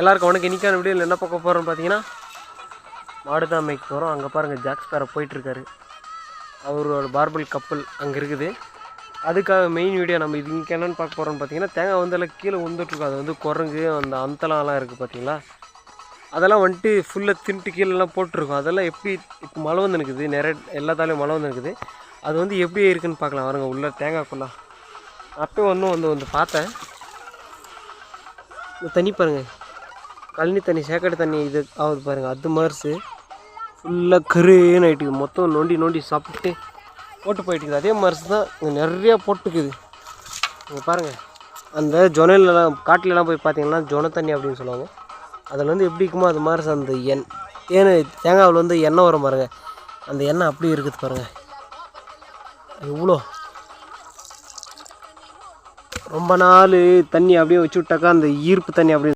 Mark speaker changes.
Speaker 1: எல்லாருக்கும் வணக்கம். இன்றைக்கான வீடியோவில் என்ன பார்க்க போகிறோம்னு பார்த்தீங்கன்னா மாடு தான் மேய்க்க போகிறோம். அங்கே பாருங்கள் ஜாக்ஸ் பேரை போயிட்டுருக்காரு. அவரோட பார்பல் கப்பல் அங்கே இருக்குது. அதுக்காக மெயின் வீடியோ நம்ம இது இங்கே என்னென்னு பார்க்க போகிறோம்னு பார்த்தீங்கன்னா தேங்காய் வந்து எல்லாம் கீழே விழுந்துட்டுருக்கும். அது வந்து குரங்கு அந்த அந்தலாம்லாம் இருக்குது பார்த்தீங்களா, அதெல்லாம் வந்துட்டு ஃபுல்லாக தின்ட்டு கீழெல்லாம் போட்டிருக்கும். அதெல்லாம் எப்படி இப்போ மழை வந்து இருக்குது, நிறைய எல்லாத்தாலையும் மழை வந்து இருக்குது. அது வந்து எப்படி இருக்குதுன்னு பார்க்கலாம். பாருங்க உள்ள தேங்காய்க்குள்ளே அப்போ வந்து பார்த்தேன். இந்த தண்ணி பாருங்கள், கழனி தண்ணி சேக்கடை தண்ணி இது ஆகுது பாருங்கள். அது மாதிரி ஃபுல்லாக கருன்னு ஆகிட்டுக்குது. மொத்தம் நோண்டி சாப்பிட்டு போட்டு போயிட்டுக்குது. அதே மாதிரி தான் இங்கே நிறையா போட்டுக்குது. இங்கே பாருங்கள், அந்த ஜொனையிலலாம் காட்டிலலாம் போய் பார்த்தீங்கன்னா ஜொனை தண்ணி அப்படின்னு சொல்லுவாங்க. அதில் வந்து எப்படி இருக்குமோ அது மாதிரி அந்த தேங்காவில் வந்து எண்ணெய் வரும் பாருங்கள். அந்த எண்ணெய் அப்படி இருக்குது பாருங்கள். இவ்வளோ ரொம்ப நாள் தண்ணி அப்படியே வச்சு விட்டாக்கா அந்த ஈர்ப்பு தண்ணி அப்படி